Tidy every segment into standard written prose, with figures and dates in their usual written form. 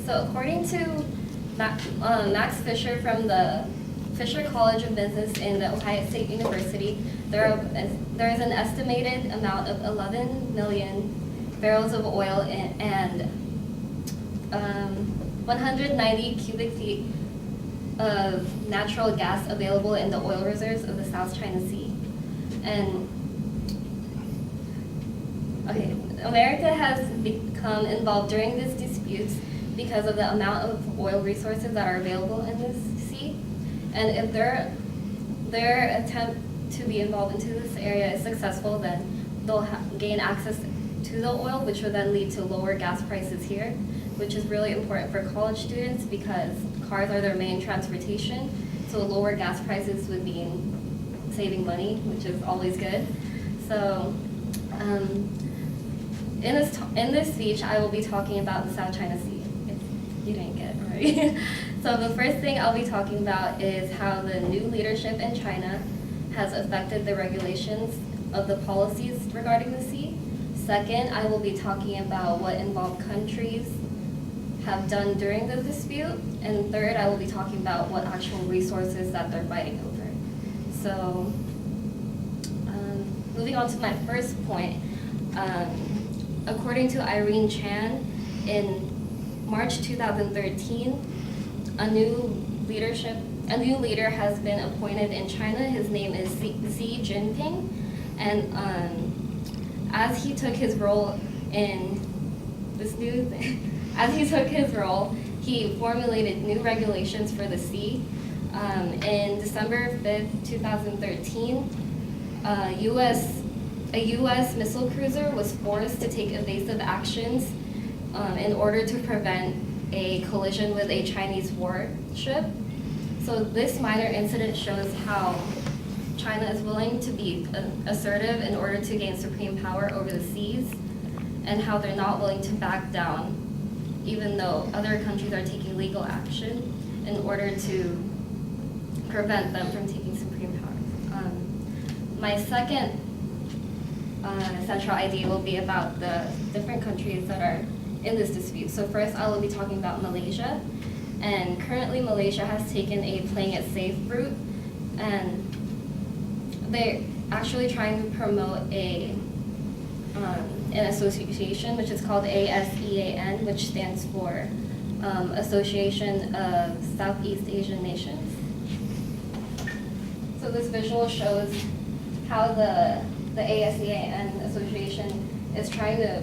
So according to Max Fisher from the Fisher College of Business in the Ohio State University, there is an estimated amount of 11 million barrels of oil and 190 cubic feet of natural gas available in the oil reserves of the South China Sea. And America has become involved during these disputes because of the amount of oil resources that are available in this sea. And if their attempt to be involved into this area is successful, then they'll gain access to the oil, which would then lead to lower gas prices here, which is really important for college students because cars are their main transportation. So lower gas prices would mean saving money, which is always good. So in this speech, I will be talking about the South China Sea, if you didn't get it already. So the first thing I'll be talking about is how the new leadership in China has affected the regulations of the policies regarding the sea. Second, I will be talking about what involved countries have done during the dispute. And third, I will be talking about what actual resources that they're fighting over. So moving on to my first point, according to Irene Chan, in March 2013, a new leader has been appointed in China. His name is Xi Jinping, and as he took his role in this new thing, he formulated new regulations for the sea. In December 5th, 2013, a U.S. missile cruiser was forced to take evasive actions in order to prevent a collision with a Chinese warship. So this minor incident shows how China is willing to be assertive in order to gain supreme power over the seas, and how they're not willing to back down, even though other countries are taking legal action in order to prevent them from taking supreme power. My second central idea will be about the different countries that are in this dispute. So first, I will be talking about Malaysia. And currently, Malaysia has taken a playing it safe route, and they're actually trying to promote an association which is called ASEAN, which stands for Association of Southeast Asian Nations. So this visual shows how the ASEAN Association is trying to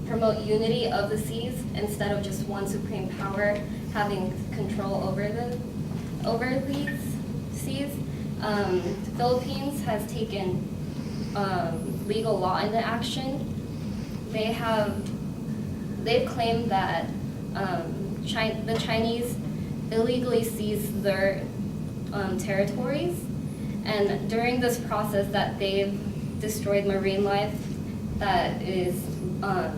promote unity of the seas instead of just one supreme power having control over these seas. The Philippines has taken legal law into action. They've claimed that the Chinese illegally seized their territories, and during this process that they've destroyed marine life that is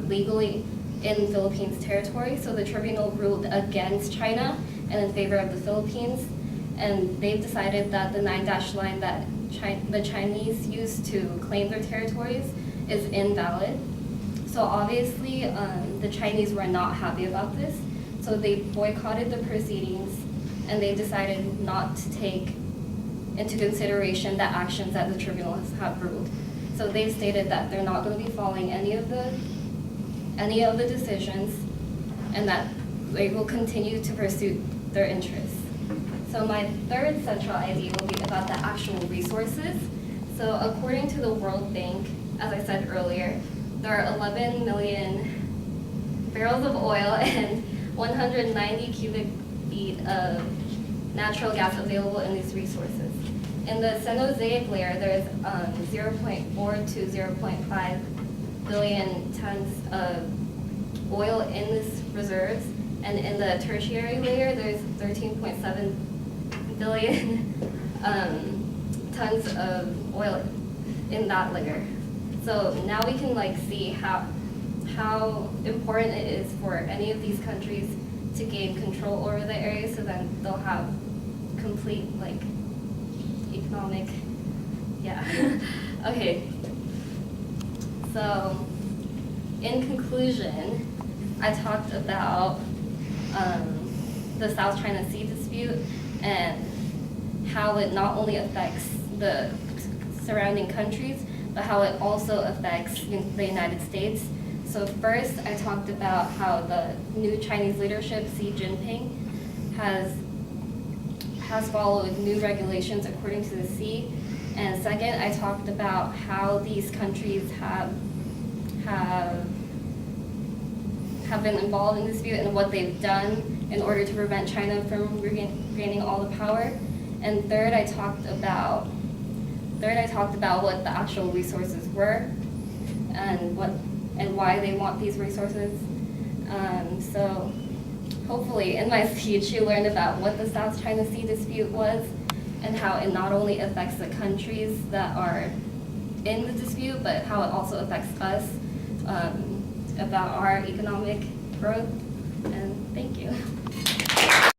legally in Philippines territory. So the tribunal ruled against China and in favor of the Philippines, and they've decided that the 9-dash line that the Chinese used to claim their territories is invalid. So obviously the Chinese were not happy about this, so they boycotted the proceedings, and they decided not to take into consideration the actions that the tribunals have ruled. So they've stated that they're not going to be following any of the decisions, and that they will continue to pursue their interests. So my third central idea will be about the actual resources. So according to the World Bank, as I said earlier, there are 11 million barrels of oil and 190 cubic feet of natural gas available in these resources. In the Cenozoic layer, there's 0.4 to 0.5 billion tons of oil in these reserves, and in the tertiary layer, there's 13.7 billion tons of oil in that layer. So now we can see how important it is for any of these countries to gain control over the area, so then they'll have complete economic, okay. So in conclusion, I talked about the South China Sea dispute and how it not only affects the surrounding countries, but how it also affects the United States. So first, I talked about how the new Chinese leadership, Xi Jinping, has followed new regulations according to the sea. And second, I talked about how these countries have been involved in the dispute and what they've done in order to prevent China from regaining all the power. And third, I talked about what the actual resources were and why they want these resources. So hopefully in my speech you learned about what the South China Sea dispute was and how it not only affects the countries that are in the dispute, but how it also affects us, about our economic growth.